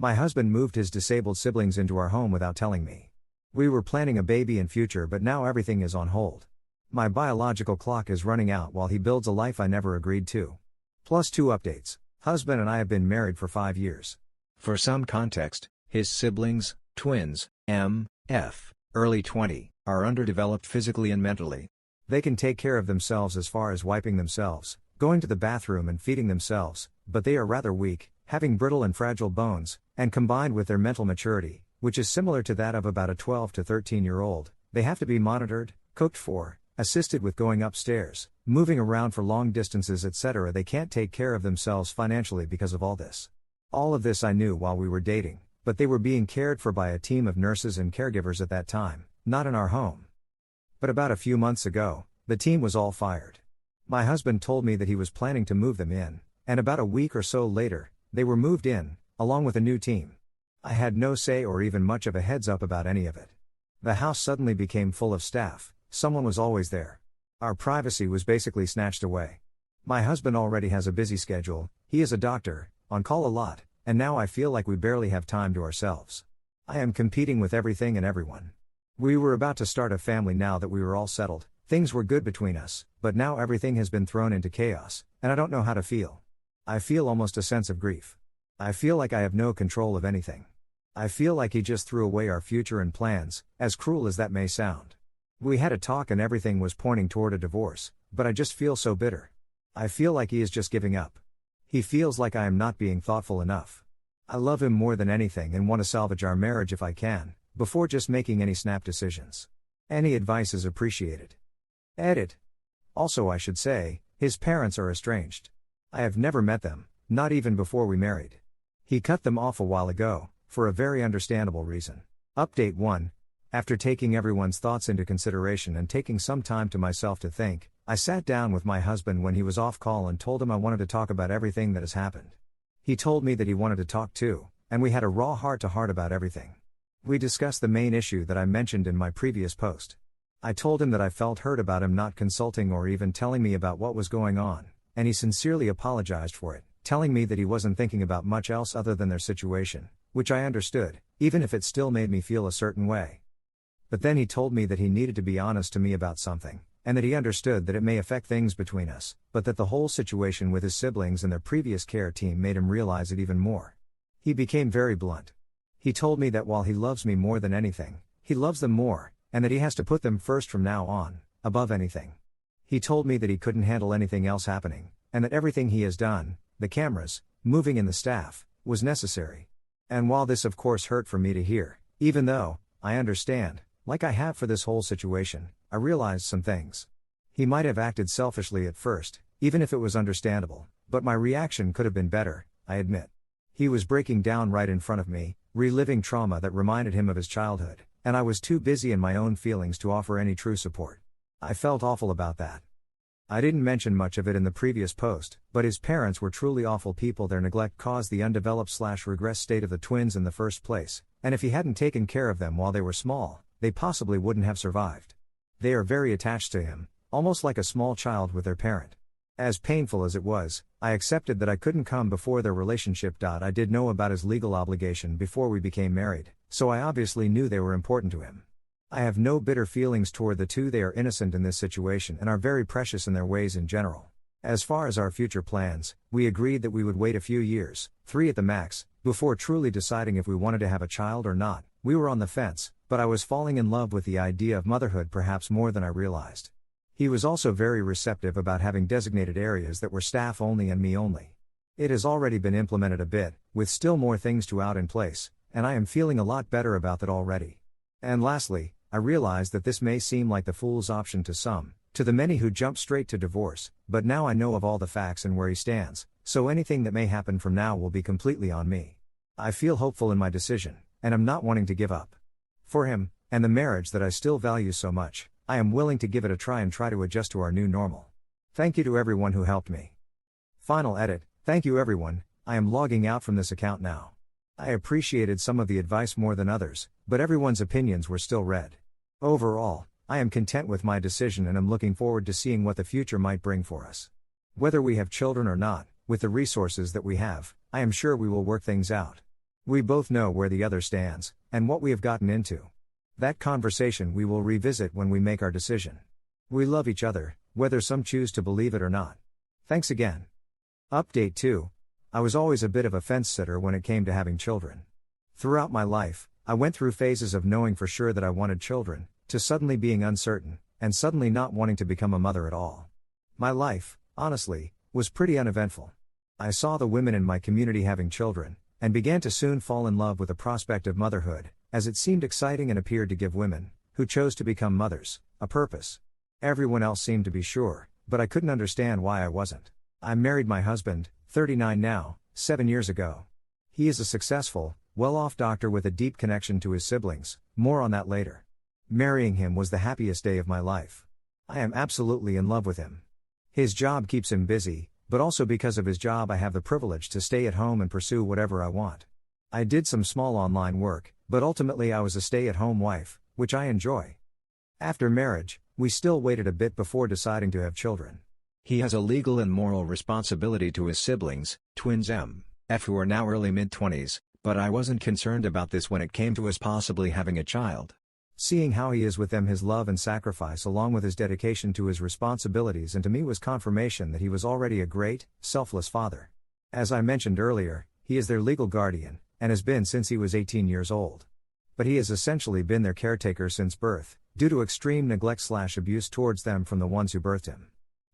My husband moved his disabled siblings into our home without telling me. We were planning a baby in future, but now everything is on hold. My biological clock is running out while he builds a life I never agreed to. Plus 2 updates. Husband and I have been married for 5 years. For some context, his siblings, twins, M.F., early 20, are underdeveloped physically and mentally. They can take care of themselves as far as wiping themselves, going to the bathroom and feeding themselves, but they are rather weak, having brittle and fragile bones, and combined with their mental maturity, which is similar to that of about a 12 to 13-year-old, they have to be monitored, cooked for, assisted with going upstairs, moving around for long distances, etc. They can't take care of themselves financially because of all this. All of this I knew while we were dating, but they were being cared for by a team of nurses and caregivers at that time, not in our home. But about a few months ago, the team was all fired. My husband told me that he was planning to move them in, and about a week or so later, they were moved in, along with a new team. I had no say or even much of a heads up about any of it. The house suddenly became full of staff. Someone was always there. Our privacy was basically snatched away. My husband already has a busy schedule, he is a doctor, on call a lot, and now I feel like we barely have time to ourselves. I am competing with everything and everyone. We were about to start a family now that we were all settled, things were good between us, but now everything has been thrown into chaos, and I don't know how to feel. I feel almost a sense of grief. I feel like I have no control of anything. I feel like he just threw away our future and plans, as cruel as that may sound. We had a talk and everything was pointing toward a divorce, but I just feel so bitter. I feel like he is just giving up. He feels like I am not being thoughtful enough. I love him more than anything and want to salvage our marriage if I can, before just making any snap decisions. Any advice is appreciated. Edit. Also, I should say, his parents are estranged. I have never met them, not even before we married. He cut them off a while ago, for a very understandable reason. Update 1. After taking everyone's thoughts into consideration and taking some time to myself to think, I sat down with my husband when he was off call and told him I wanted to talk about everything that has happened. He told me that he wanted to talk too, and we had a raw heart-to-heart about everything. We discussed the main issue that I mentioned in my previous post. I told him that I felt hurt about him not consulting or even telling me about what was going on, and he sincerely apologized for it, telling me that he wasn't thinking about much else other than their situation, which I understood, even if it still made me feel a certain way. But then he told me that he needed to be honest to me about something, and that he understood that it may affect things between us, but that the whole situation with his siblings and their previous care team made him realize it even more. He became very blunt. He told me that while he loves me more than anything, he loves them more, and that he has to put them first from now on, above anything. He told me that he couldn't handle anything else happening, and that everything he has done, the cameras, moving in the staff, was necessary. And while this of course hurt for me to hear, even though, I understand, like I have for this whole situation, I realized some things. He might have acted selfishly at first, even if it was understandable, but my reaction could have been better, I admit. He was breaking down right in front of me, reliving trauma that reminded him of his childhood, and I was too busy in my own feelings to offer any true support. I felt awful about that. I didn't mention much of it in the previous post, but his parents were truly awful people. Their neglect caused the undeveloped/regressed state of the twins in the first place, and if he hadn't taken care of them while they were small, they possibly wouldn't have survived. They are very attached to him, almost like a small child with their parent. As painful as it was, I accepted that I couldn't come before their relationship. I did know about his legal obligation before we became married, so I obviously knew they were important to him. I have no bitter feelings toward the two. They are innocent in this situation and are very precious in their ways in general. As far as our future plans, we agreed that we would wait a few years, 3 at the max, before truly deciding if we wanted to have a child or not. We were on the fence, but I was falling in love with the idea of motherhood perhaps more than I realized. He was also very receptive about having designated areas that were staff only and me only. It has already been implemented a bit, with still more things to out in place, and I am feeling a lot better about that already. And lastly, I realize that this may seem like the fool's option to some, to the many who jump straight to divorce, but now I know of all the facts and where he stands, so anything that may happen from now will be completely on me. I feel hopeful in my decision, and am not wanting to give up. For him, and the marriage that I still value so much, I am willing to give it a try and try to adjust to our new normal. Thank you to everyone who helped me. Final edit. Thank you everyone, I am logging out from this account now. I appreciated some of the advice more than others, but everyone's opinions were still read. Overall, I am content with my decision and am looking forward to seeing what the future might bring for us. Whether we have children or not, with the resources that we have, I am sure we will work things out. We both know where the other stands, and what we have gotten into. That conversation we will revisit when we make our decision. We love each other, whether some choose to believe it or not. Thanks again. Update 2. I was always a bit of a fence sitter when it came to having children. Throughout my life, I went through phases of knowing for sure that I wanted children, to suddenly being uncertain, and suddenly not wanting to become a mother at all. My life, honestly, was pretty uneventful. I saw the women in my community having children, and began to soon fall in love with the prospect of motherhood, as it seemed exciting and appeared to give women, who chose to become mothers, a purpose. Everyone else seemed to be sure, but I couldn't understand why I wasn't. I married my husband, 39 now, 7 years ago. He is a successful, well-off doctor with a deep connection to his siblings, more on that later. Marrying him was the happiest day of my life. I am absolutely in love with him. His job keeps him busy, but also because of his job I have the privilege to stay at home and pursue whatever I want. I did some small online work, but ultimately I was a stay-at-home wife, which I enjoy. After marriage, we still waited a bit before deciding to have children. He has a legal and moral responsibility to his siblings, twins M.F. who are now early mid-20s, but I wasn't concerned about this when it came to us possibly having a child. Seeing how he is with them, his love and sacrifice along with his dedication to his responsibilities and to me was confirmation that he was already a great, selfless father. As I mentioned earlier, he is their legal guardian, and has been since he was 18 years old. But he has essentially been their caretaker since birth, due to extreme neglect/abuse towards them from the ones who birthed him.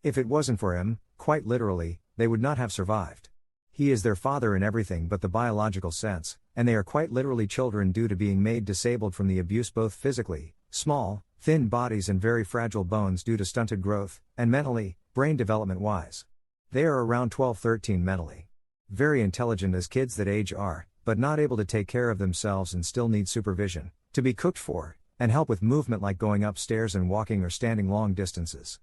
If it wasn't for him, quite literally, they would not have survived. He is their father in everything but the biological sense, and they are quite literally children due to being made disabled from the abuse both physically, small, thin bodies and very fragile bones due to stunted growth, and mentally, brain development-wise. They are around 12-13 mentally. Very intelligent as kids that age are, but not able to take care of themselves and still need supervision, to be cooked for, and help with movement like going upstairs and walking or standing long distances.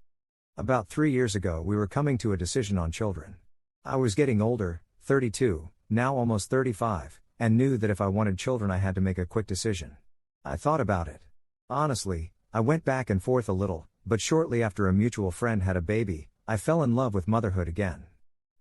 About 3 years ago we were coming to a decision on children. I was getting older, 32, now almost 35, and knew that if I wanted children I had to make a quick decision. I thought about it. Honestly, I went back and forth a little, but shortly after a mutual friend had a baby, I fell in love with motherhood again.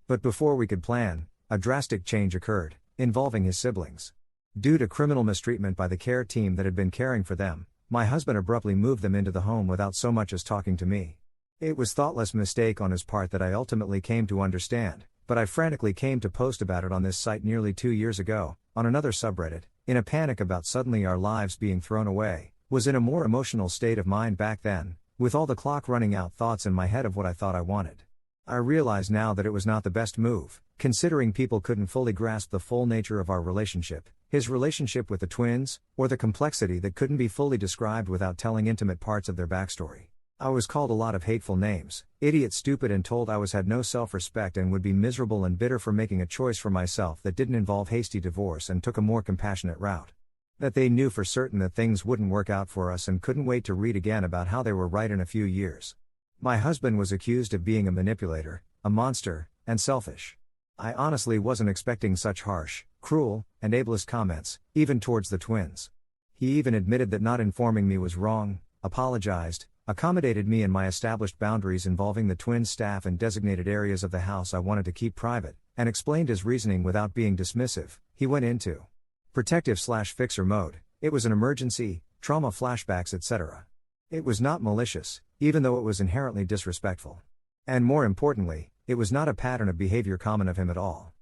But before we could plan, a drastic change occurred, involving his siblings. Due to criminal mistreatment by the care team that had been caring for them, my husband abruptly moved them into the home without so much as talking to me. It was a thoughtless mistake on his part that I ultimately came to understand, but I frantically came to post about it on this site nearly 2 years ago, on another subreddit, in a panic about suddenly our lives being thrown away, was in a more emotional state of mind back then, with all the clock running out thoughts in my head of what I thought I wanted. I realize now that it was not the best move, considering people couldn't fully grasp the full nature of our relationship, his relationship with the twins, or the complexity that couldn't be fully described without telling intimate parts of their backstory. I was called a lot of hateful names, idiot, stupid, and told I had no self-respect and would be miserable and bitter for making a choice for myself that didn't involve hasty divorce and took a more compassionate route. That they knew for certain that things wouldn't work out for us and couldn't wait to read again about how they were right in a few years. My husband was accused of being a manipulator, a monster, and selfish. I honestly wasn't expecting such harsh, cruel, and ableist comments, even towards the twins. He even admitted that not informing me was wrong, apologized, accommodated me in my established boundaries involving the twins' staff and designated areas of the house I wanted to keep private, and explained his reasoning without being dismissive. He went into protective/fixer mode. It was an emergency, trauma flashbacks, etc. It was not malicious, even though it was inherently disrespectful. And more importantly, it was not a pattern of behavior common of him at all.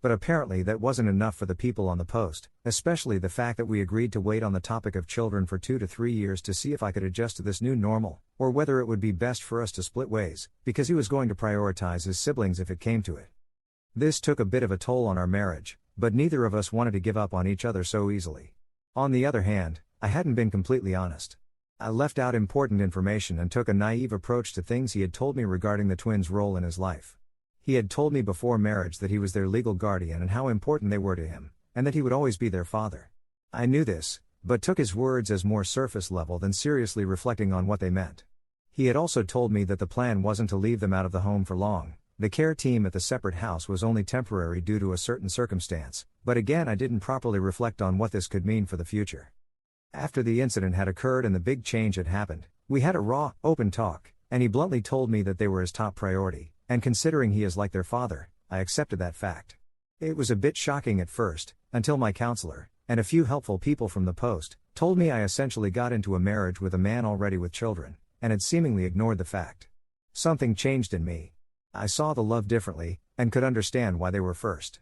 But apparently that wasn't enough for the people on the post, especially the fact that we agreed to wait on the topic of children for 2 to 3 years to see if I could adjust to this new normal, or whether it would be best for us to split ways, because he was going to prioritize his siblings if it came to it. This took a bit of a toll on our marriage, but neither of us wanted to give up on each other so easily. On the other hand, I hadn't been completely honest. I left out important information and took a naive approach to things he had told me regarding the twins' role in his life. He had told me before marriage that he was their legal guardian and how important they were to him, and that he would always be their father. I knew this, but took his words as more surface level than seriously reflecting on what they meant. He had also told me that the plan wasn't to leave them out of the home for long. The care team at the separate house was only temporary due to a certain circumstance, but again I didn't properly reflect on what this could mean for the future. After the incident had occurred and the big change had happened, we had a raw, open talk, and he bluntly told me that they were his top priority. And considering he is like their father, I accepted that fact. It was a bit shocking at first, until my counselor, and a few helpful people from the post, told me I essentially got into a marriage with a man already with children, and had seemingly ignored the fact. Something changed in me. I saw the love differently, and could understand why they were first.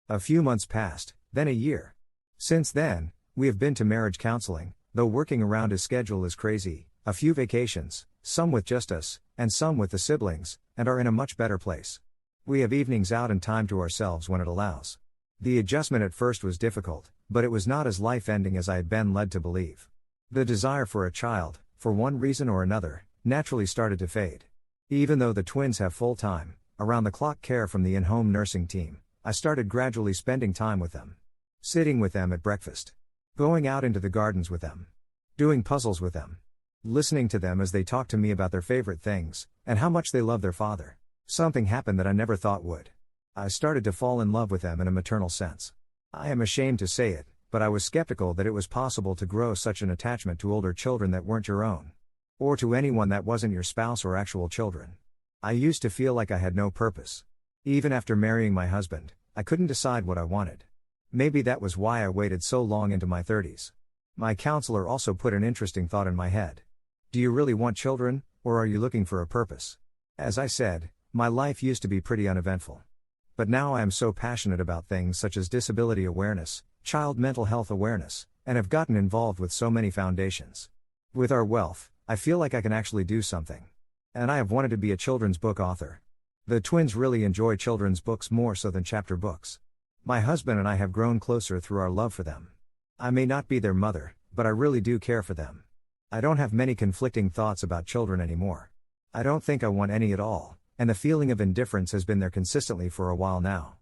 A few months passed, then a year. Since then, we have been to marriage counseling, though working around his schedule is crazy, a few vacations, some with just us, and some with the siblings, and are in a much better place. We have evenings out and time to ourselves when it allows. The adjustment at first was difficult, but it was not as life-ending as I had been led to believe. The desire for a child, for one reason or another, naturally started to fade. Even though the twins have full-time, around-the-clock care from the in-home nursing team, I started gradually spending time with them. Sitting with them at breakfast. Going out into the gardens with them. Doing puzzles with them. Listening to them as they talk to me about their favorite things, and how much they love their father. Something happened that I never thought would. I started to fall in love with them in a maternal sense. I am ashamed to say it, but I was skeptical that it was possible to grow such an attachment to older children that weren't your own. Or to anyone that wasn't your spouse or actual children. I used to feel like I had no purpose. Even after marrying my husband, I couldn't decide what I wanted. Maybe that was why I waited so long into my 30s. My counselor also put an interesting thought in my head. Do you really want children, or are you looking for a purpose? As I said, my life used to be pretty uneventful. But now I am so passionate about things such as disability awareness, child mental health awareness, and have gotten involved with so many foundations. With our wealth, I feel like I can actually do something. And I have wanted to be a children's book author. The twins really enjoy children's books more so than chapter books. My husband and I have grown closer through our love for them. I may not be their mother, but I really do care for them. I don't have many conflicting thoughts about children anymore. I don't think I want any at all, and the feeling of indifference has been there consistently for a while now.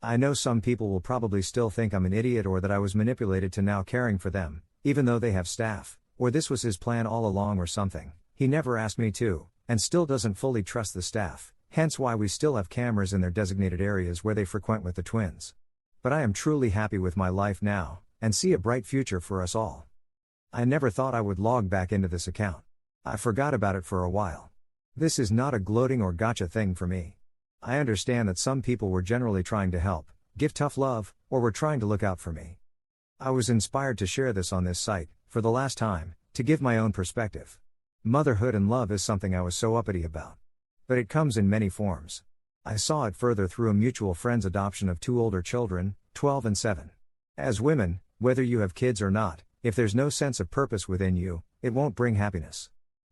I know some people will probably still think I'm an idiot or that I was manipulated to now caring for them, even though they have staff, or this was his plan all along or something. He never asked me to, and still doesn't fully trust the staff, hence why we still have cameras in their designated areas where they frequent with the twins. But I am truly happy with my life now, and see a bright future for us all. I never thought I would log back into this account. I forgot about it for a while. This is not a gloating or gotcha thing for me. I understand that some people were generally trying to help, give tough love, or were trying to look out for me. I was inspired to share this on this site, for the last time, to give my own perspective. Motherhood and love is something I was so uppity about. But it comes in many forms. I saw it further through a mutual friend's adoption of 2 older children, 12 and 7. As women, whether you have kids or not, if there's no sense of purpose within you, it won't bring happiness.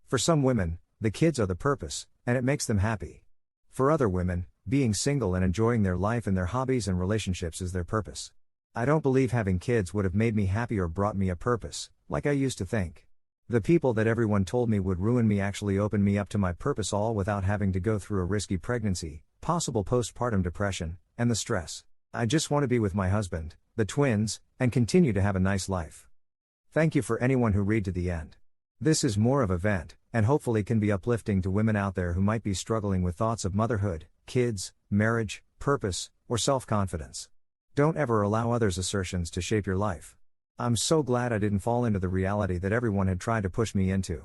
For some women, the kids are the purpose, and it makes them happy. For other women, being single and enjoying their life and their hobbies and relationships is their purpose. I don't believe having kids would have made me happy or brought me a purpose, like I used to think. The people that everyone told me would ruin me actually opened me up to my purpose, all without having to go through a risky pregnancy, possible postpartum depression, and the stress. I just want to be with my husband, the twins, and continue to have a nice life. Thank you for anyone who read to the end. This is more of a vent, and hopefully can be uplifting to women out there who might be struggling with thoughts of motherhood, kids, marriage, purpose, or self-confidence. Don't ever allow others' assertions to shape your life. I'm so glad I didn't fall into the reality that everyone had tried to push me into.